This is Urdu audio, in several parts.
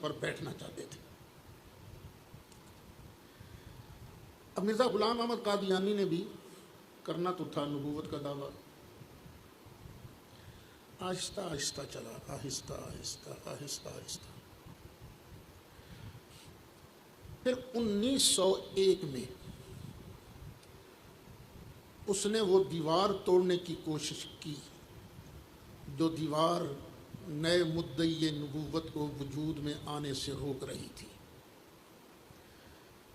پر بیٹھنا چاہتے تھے۔ اب مرزا غلام احمد قادیانی نے بھی کرنا تو تھا نبوت کا دعویٰ، آہستہ آہستہ چلا، آہستہ آہستہ آہستہ آہستہ۔ پھر 1901 میں اس نے وہ دیوار توڑنے کی کوشش کی جو دیوار نئے مدعی نبوت کو وجود میں آنے سے روک رہی تھی۔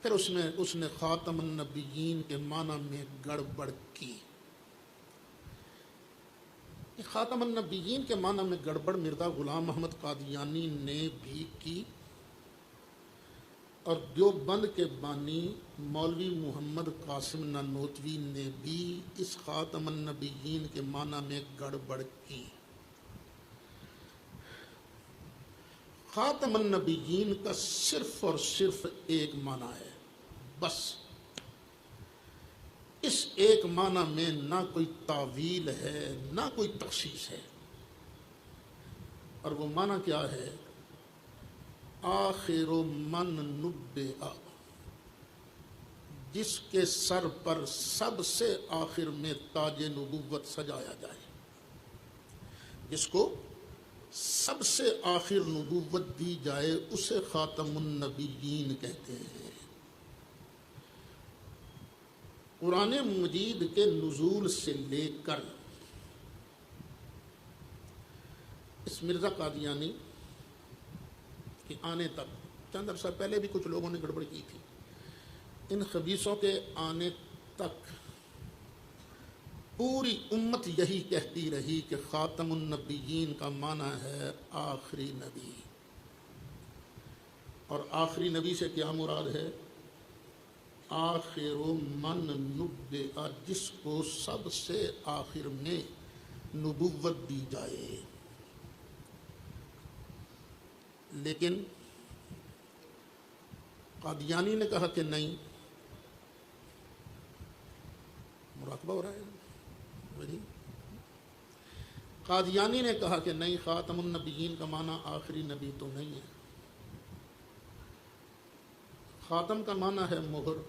پھر اس نے خاتم النبیین کے معنی میں گڑبڑ کی۔ خاتم النبیین کے معنی میں گڑبڑ مرزا غلام احمد قادیانی نے بھی کی، اور دیوبند کے بانی مولوی محمد قاسم نانوتوی نے بھی اس خاتم النبیین کے معنی میں گڑبڑ کی۔ خاتم النبیین کا صرف اور صرف ایک معنی ہے، بس۔ اس ایک معنی میں نہ کوئی تعویل ہے نہ کوئی تخصیص ہے، اور وہ معنی کیا ہے؟ آخر من نبئ، جس کے سر پر سب سے آخر میں تاج نبوت سجایا جائے، جس کو سب سے آخر نبوت دی جائے، اسے خاتم النبیین کہتے ہیں۔ قرآن مجید کے نزول سے لے کر اس مرزا قادیانی کے آنے تک، چند عرصہ پہلے بھی کچھ لوگوں نے گڑبڑ کی تھی، ان خبیثوں کے آنے تک پوری امت یہی کہتی رہی کہ خاتم النبیین کا معنی ہے آخری نبی، اور آخری نبی سے کیا مراد ہے؟ آخر من نبئ، جس کو سب سے آخر میں نبوت دی جائے۔ لیکن قادیانی نے کہا کہ نہیں، مراقبہ ہو رہا ہے قادیانی نے کہا کہ نہیں، خاتم النبیین کا معنی آخری نبی تو نہیں ہے، خاتم کا معنی ہے مہر،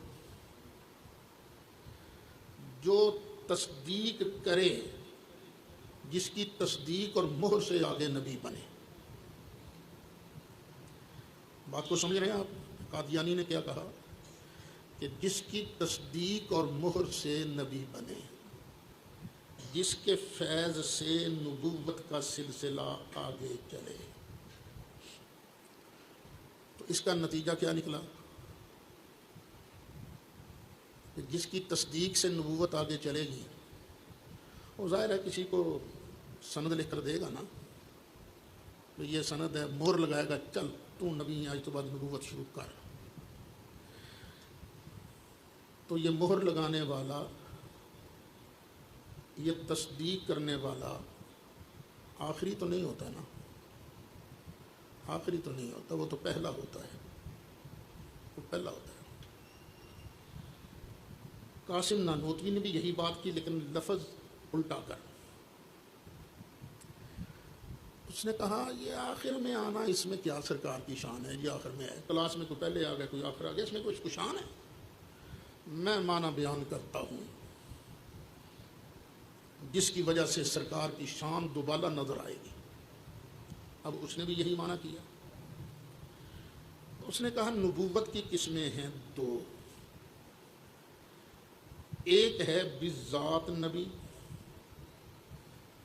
جو تصدیق کرے، جس کی تصدیق اور مہر سے آگے نبی بنے۔ بات کو سمجھ رہے ہیں آپ؟ قادیانی نے کیا کہا کہ جس کی تصدیق اور مہر سے نبی بنے، جس کے فیض سے نبوت کا سلسلہ آگے چلے۔ تو اس کا نتیجہ کیا نکلا؟ کہ جس کی تصدیق سے نبوت آگے چلے گی، وہ ظاہر ہے کسی کو سند لکھ کر دے گا نا، تو یہ سند ہے، مہر لگائے گا، چل تو نبی آج تو بعد نبوت شروع کر۔ تو یہ مہر لگانے والا، یہ تصدیق کرنے والا آخری تو نہیں ہوتا نا، آخری تو نہیں ہوتا، وہ تو پہلا ہوتا ہے، وہ پہلا ہوتا ہے۔ قاسم نانوتوی نے بھی یہی بات کی، لیکن لفظ الٹا کر۔ اس نے کہا یہ آخر میں آنا، اس میں کیا سرکار کی شان ہے؟ یہ آخر میں ہے، کلاس میں کوئی پہلے آ گیا کوئی آخر آ گیا، اس میں کچھ شان ہے؟ میں معنی بیان کرتا ہوں جس کی وجہ سے سرکار کی شان دوبالا نظر آئے گی۔ اب اس نے بھی یہی معنی کیا۔ اس نے کہا نبوت کی قسمیں ہیں دو، ایک ہے بذات نبی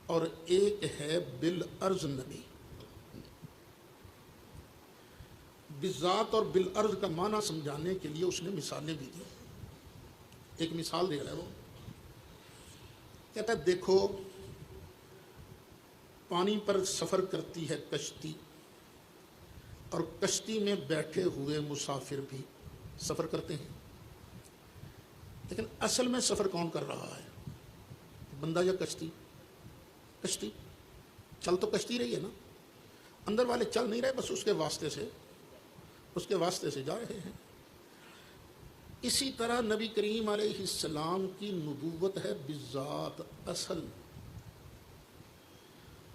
اور ایک ہے بالعرض نبی۔ بذات اور بالعرض کا معنی سمجھانے کے لیے اس نے مثالیں بھی دی۔ ایک مثال دے رہا ہے، وہ کہتا ہے دیکھو پانی پر سفر کرتی ہے کشتی، اور کشتی میں بیٹھے ہوئے مسافر بھی سفر کرتے ہیں، لیکن اصل میں سفر کون کر رہا ہے؟ بندہ یا کشتی؟ کشتی چل تو کشتی رہی ہے نا، اندر والے چل نہیں رہے، بس اس کے واسطے سے جا رہے ہیں۔ اسی طرح نبی کریم علیہ السلام کی نبوت ہے بذات، اصل،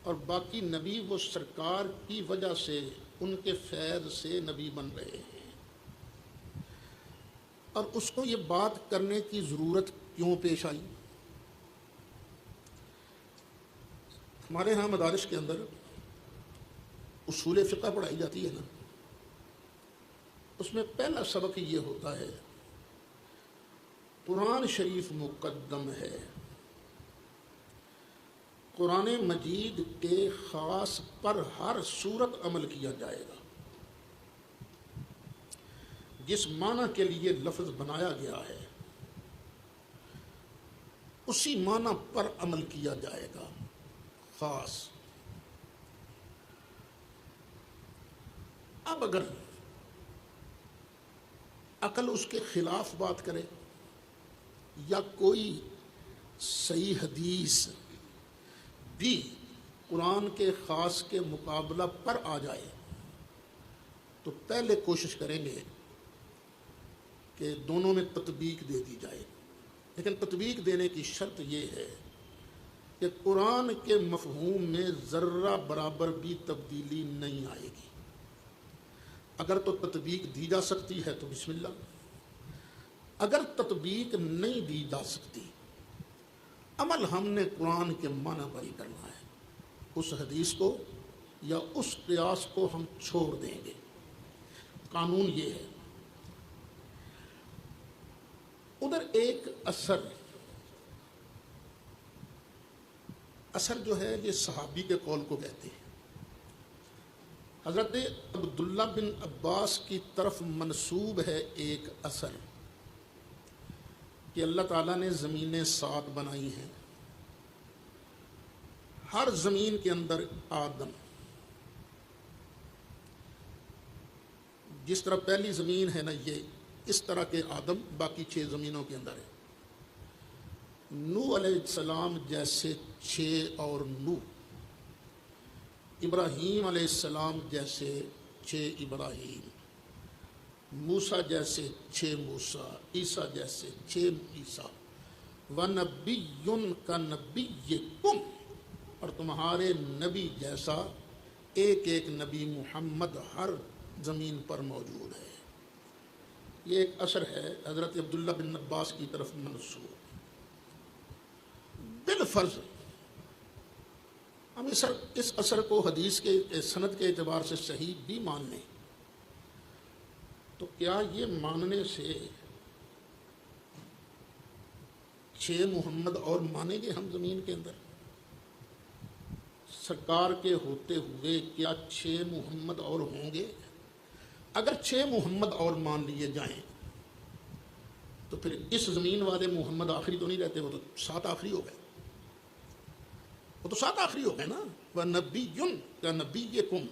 اور باقی نبی وہ سرکار کی وجہ سے ان کے فیض سے نبی بن رہے ہیں، اور اس کو یہ بات کرنے کی ضرورت کیوں پیش آئی؟ ہمارے ہاں مدارس کے اندر اصول فقہ پڑھائی جاتی ہے نا، اس میں پہلا سبق یہ ہوتا ہے قرآن شریف مقدم ہے، قرآن مجید کے خاص پر ہر صورت عمل کیا جائے گا، جس معنی کے لیے لفظ بنایا گیا ہے اسی معنی پر عمل کیا جائے گا خاص۔ اب اگر عقل اس کے خلاف بات کرے یا کوئی صحیح حدیث بھی قرآن کے خاص کے مقابلہ پر آ جائے تو پہلے کوشش کریں گے کہ دونوں میں تطبیق دے دی جائے، لیکن تطبیق دینے کی شرط یہ ہے کہ قرآن کے مفہوم میں ذرہ برابر بھی تبدیلی نہیں آئے گی۔ اگر تو تطبیق دی جا سکتی ہے تو بسم اللہ، اگر تطبیق نہیں دی جا سکتی، عمل ہم نے قرآن کے معنی پر ہی کرنا ہے، اس حدیث کو یا اس قیاس کو ہم چھوڑ دیں گے۔ قانون یہ ہے۔ ادھر ایک اثر جو ہے یہ صحابی کے قول کو کہتے ہیں۔ حضرت عبداللہ بن عباس کی طرف منسوب ہے ایک اثر کہ اللہ تعالیٰ نے زمینیں 7 بنائی ہیں، ہر زمین کے اندر آدم، جس طرح پہلی زمین ہے نا یہ، اس طرح کے آدم باقی 6 زمینوں کے اندر ہے۔ نوح علیہ السلام جیسے 6 اور نوح، ابراہیم علیہ السلام جیسے 6 ابراہیم، موسیٰ جیسے 6 موسیٰ، عیسیٰ جیسے 6 عیسیٰ، وَنَبِيٌّ كَنَبِيِّكُمْ، اور تمہارے نبی جیسا ایک ایک نبی محمد ہر زمین پر موجود ہے۔ یہ ایک اثر ہے حضرت عبداللہ بن عباس کی طرف منسوب۔ بالفرض ہم اس اثر کو حدیث کے سند کے اعتبار سے صحیح بھی مان لیں تو کیا یہ ماننے سے 6 محمد اور مانیں گے ہم زمین کے اندر؟ سرکار کے ہوتے ہوئے کیا 6 محمد اور ہوں گے؟ اگر 6 محمد اور مان لیے جائیں تو پھر اس زمین والے محمد آخری تو نہیں رہتے، وہ تو 7 آخری ہو گئے، وہ تو 7 آخری ہو گئے نا۔ وَنَبِيٌّ كَنَبِيِّكُمْ،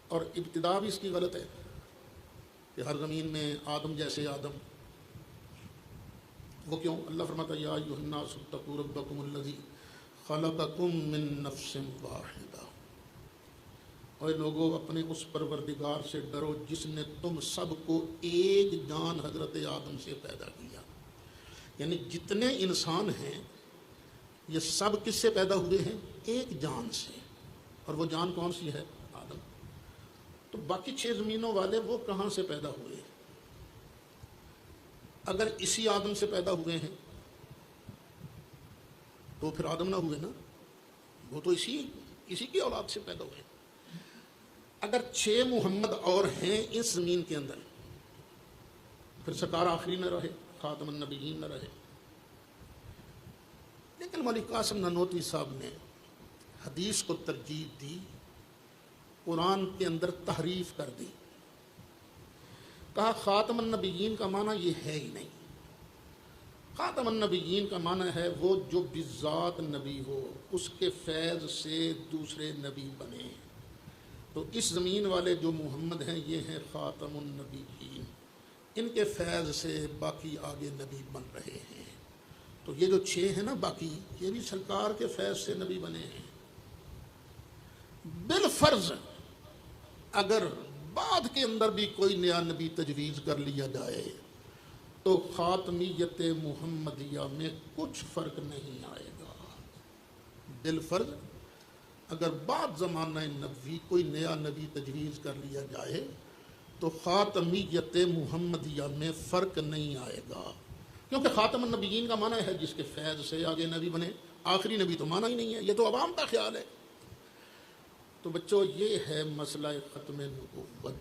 اور ابتدا بھی اس کی غلط ہے کہ ہر زمین میں آدم جیسے آدم، وہ کیوں؟ اللہ فرماتا ہے یا ایھا الناس اتقوا ربکم الذی خلقکم من نفس واحدہ، اور لوگوں اپنے اس پروردگار سے ڈرو جس نے تم سب کو ایک جان حضرت آدم سے پیدا کیا۔ یعنی جتنے انسان ہیں یہ سب کس سے پیدا ہوئے ہیں؟ ایک جان سے، اور وہ جان کون سی ہے؟ آدم۔ تو باقی 6 زمینوں والے وہ کہاں سے پیدا ہوئے؟ اگر اسی آدم سے پیدا ہوئے ہیں تو پھر آدم نہ ہوئے نا، وہ تو اسی کی اولاد سے پیدا ہوئے۔ اگر 6 محمد اور ہیں اس زمین کے اندر پھر سرکار آخری نہ رہے، خاتم النبیین نہ رہے۔ لیکن مولوی قاسم نانوتوی صاحب نے حدیث کو ترجیح دی، قرآن کے اندر تحریف کر دی، کہا خاتم النبیین کا معنی یہ ہے ہی نہیں۔ خاتم النبیین کا معنی ہے وہ جو بذات نبی ہو، اس کے فیض سے دوسرے نبی بنے۔ تو اس زمین والے جو محمد ہیں یہ ہیں خاتم النبیین، ان کے فیض سے باقی آگے نبی بن رہے ہیں۔ تو یہ جو 6 ہیں نا باقی، یہ بھی سرکار کے فیض سے نبی بنے ہیں۔ بالفرض اگر بعد کے اندر بھی کوئی نیا نبی تجویز کر لیا جائے تو خاتمیت محمدیہ میں کچھ فرق نہیں آئے گا۔ بالفرض اگر بعد زمانہ نبوی کوئی نیا نبی تجویز کر لیا جائے تو خاتمیت محمدیہ میں فرق نہیں آئے گا، کیونکہ خاتم النبیین کا معنی ہے جس کے فیض سے آگے نبی بنے، آخری نبی تو معنی ہی نہیں ہے، یہ تو عوام کا خیال ہے۔ تو بچوں یہ ہے مسئلہ ختم نبوت۔